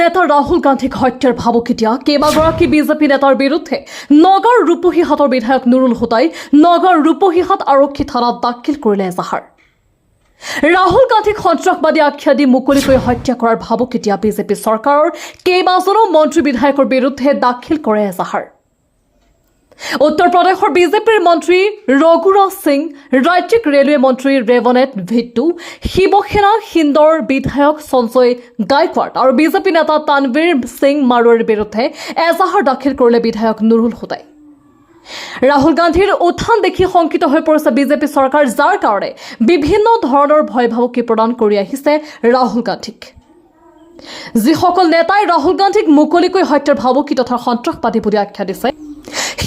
নেতা ৰাহুল গান্ধীক হত্যাৰ ভাবুকি দিয়া কেইবাগৰাকী বিজেপি নেতাৰ বিৰুদ্ধে নগাঁৱৰ ৰূপহীহাটৰ বিধায়ক নুৰুল হুদাই নগাঁৱৰ ৰূপহীহাট আৰক্ষী থানাত দাখিল কৰিলে এজাহাৰ। ৰাহুল গান্ধীক সন্ত্ৰাসবাদী আখ্যা দি মুকলিকৈ হত্যা কৰাৰ ভাবুকি দিয়া বিজেপি চৰকাৰৰ কেইবাজনো মন্ত্ৰী বিধায়কৰ বিৰুদ্ধে দাখিল কৰে এজাহাৰ। উত্তৰ প্ৰদেশৰ বিজেপিৰ মন্ত্ৰী ৰঘুৰাজ সিং, ৰাজ্যিক ৰেলৱে মন্ত্ৰী ৰেৱনেট ভিট্টু, শিৱসেনা হিন্দৰ বিধায়ক সঞ্জয় গায়কৱাড আৰু বিজেপি নেতা তানবীৰ সিং মাৰোৱাৰ বিৰুদ্ধে এজাহাৰ দাখিল কৰিলে বিধায়ক নুৰুল হুদাই। ৰাহুল গান্ধীৰ উত্থান দেখি শংকিত হৈ পৰিছে বিজেপি চৰকাৰ, যাৰ কাৰণে বিভিন্ন ধৰণৰ ভয় ভাবুকি প্ৰদান কৰি আহিছে ৰাহুল গান্ধীক। যিসকল নেতাই ৰাহুল গান্ধীক মুকলিকৈ হত্যাৰ ভাবুকি তথা সন্ত্ৰাসবাদী বুলি আখ্যা দিছে,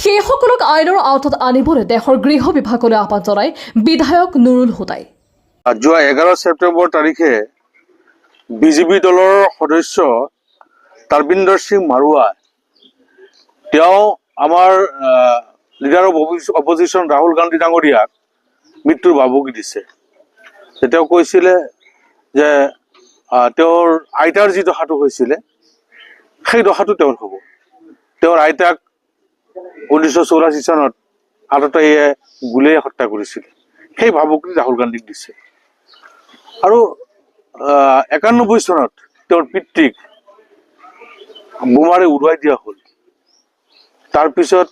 সেইসকলক আইনৰ আওতাত আনিবলৈ দেশৰ গৃহ বিভাগলৈ আহ্বান জনায় বিধায়ক নুৰুল হুদাই। যোৱা 11 ছেপ্টেম্বৰ তাৰিখে বিজেপি দলৰ সদস্য তাৰবিন্দৰ সিং মাৰোৱা তেওঁ আমাৰ leader of opposition Rahul Gandhi ডাঙৰীয়াক মৃত্যুৰ ভাবুকি দিছে। তেওঁ কৈছিলে যে তেওঁৰ আইতাৰ যি দশাটো হৈছিলে সেই দশাটো তেওঁৰ হ'ব। তেওঁৰ আইতাক 1984 চনত আততায়ীয়ে গুলীয়াই হত্যা কৰিছিল। সেই ভাবুকি ৰাহুল গান্ধীক দিছে। আৰু 91 চনত তেওঁৰ পিতৃক বোমাৰে উৰুৱাই দিয়া হ'ল। তাৰপিছত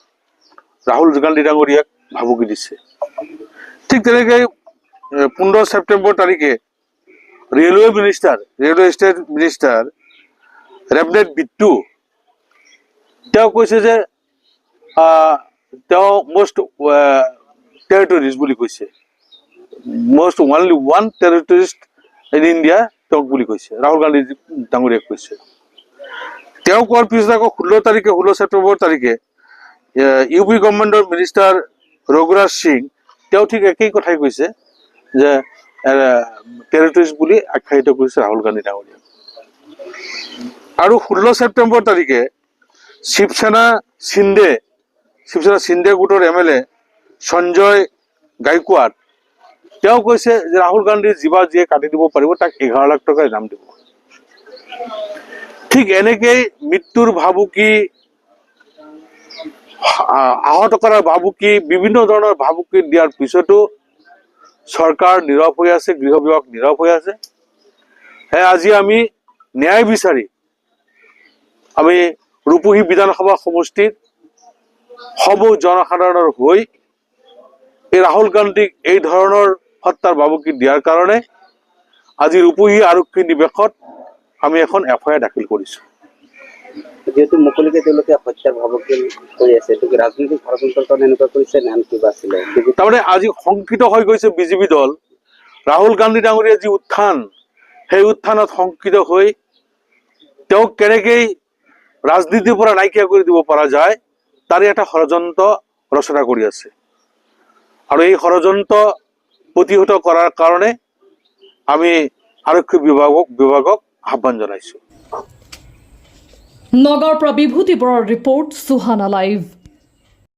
ৰাহুল গান্ধী ডাঙৰীয়াক ভাবুকি দিছে। ঠিক তেনেকৈ 15 ছেপ্টেম্বৰ তাৰিখে railway state minister Ravneet Bittu তেওঁ কৈছে যে তেওঁ মষ্ট টেৰিটৰিষ্ট বুলি কৈছে, most only one terrorist in India তেওঁক বুলি কৈছে, ৰাহুল গান্ধী ডাঙৰীয়াক কৈছে। তেওঁ কোৱাৰ পিছত আকৌ 16 ছেপ্টেম্বৰ তাৰিখে U P গভৰ্ণমেণ্টৰ minister Raghuraj Singh তেওঁ ঠিক একেই কথাই কৈছে যে টেৰিটৰিষ্ট বুলি আখ্যায়িত কৰিছে ৰাহুল গান্ধী ডাঙৰীয়াক। আৰু 16 ছেপ্টেম্বৰ তাৰিখে শিৱসেনা সিন্ধে গোটৰ MLA সঞ্জয় গায়কৱাড তেওঁ কৈছে যে ৰাহুল গান্ধীৰ জীৱা যিয়ে কাটি দিব পাৰিব তাক 11 লাখ টকা ইনাম দিব। ঠিক এনেকেই মৃত্যুৰ ভাবুকি, আহত কৰাৰ ভাবুকি, বিভিন্ন ধৰণৰ ভাবুকি দিয়াৰ পিছতো চৰকাৰ নীৰৱ হৈ আছে, গৃহ বিভাগ নীৰৱ হৈ আছে। আজি আমি ন্যায় বিচাৰি আমি ৰূপহী বিধানসভা সমষ্টিত সমূহ জনসাধাৰণৰ হৈ এই ৰাহুল গান্ধীক এই ধৰণৰ হত্যাৰ ভাবুকি দিয়াৰ কাৰণে আজি ৰূপহী আৰক্ষী নিৱেশত আমি এখন FIR দাখিল কৰিছো। যেহেতু মুকলিকে তেওঁলোকে হত্যাৰ ভাবুকি কৰি আছে, এইটো ৰাজনৈতিক ষড়যন্ত্ৰৰ কাৰণে এনেকুৱা কৰিছে নে আন কিবা আছিলে? তাৰমানে আজি শংকিত হৈ গৈছে বিজেপি দল। ৰাহুল গান্ধী ডাঙৰীয়াৰ যি উত্থান, সেই উত্থানত শংকিত হৈ তেওঁক কেনেকৈ ৰাজনীতিৰ পৰা নাইকিয়া কৰি দিব পৰা যায় তাৰে এটা ষড়যন্ত্ৰ ৰচনা কৰি আছে। আৰু এই ষড়যন্ত্ৰ প্ৰতিহত কৰাৰ কাৰণে আমি আৰক্ষী বিভাগক আহ্বান জনাইছো। নগাঁৱৰ পৰা বিভূতি বৰাৰ ৰিপৰ্ট, সুহানা লাইভ।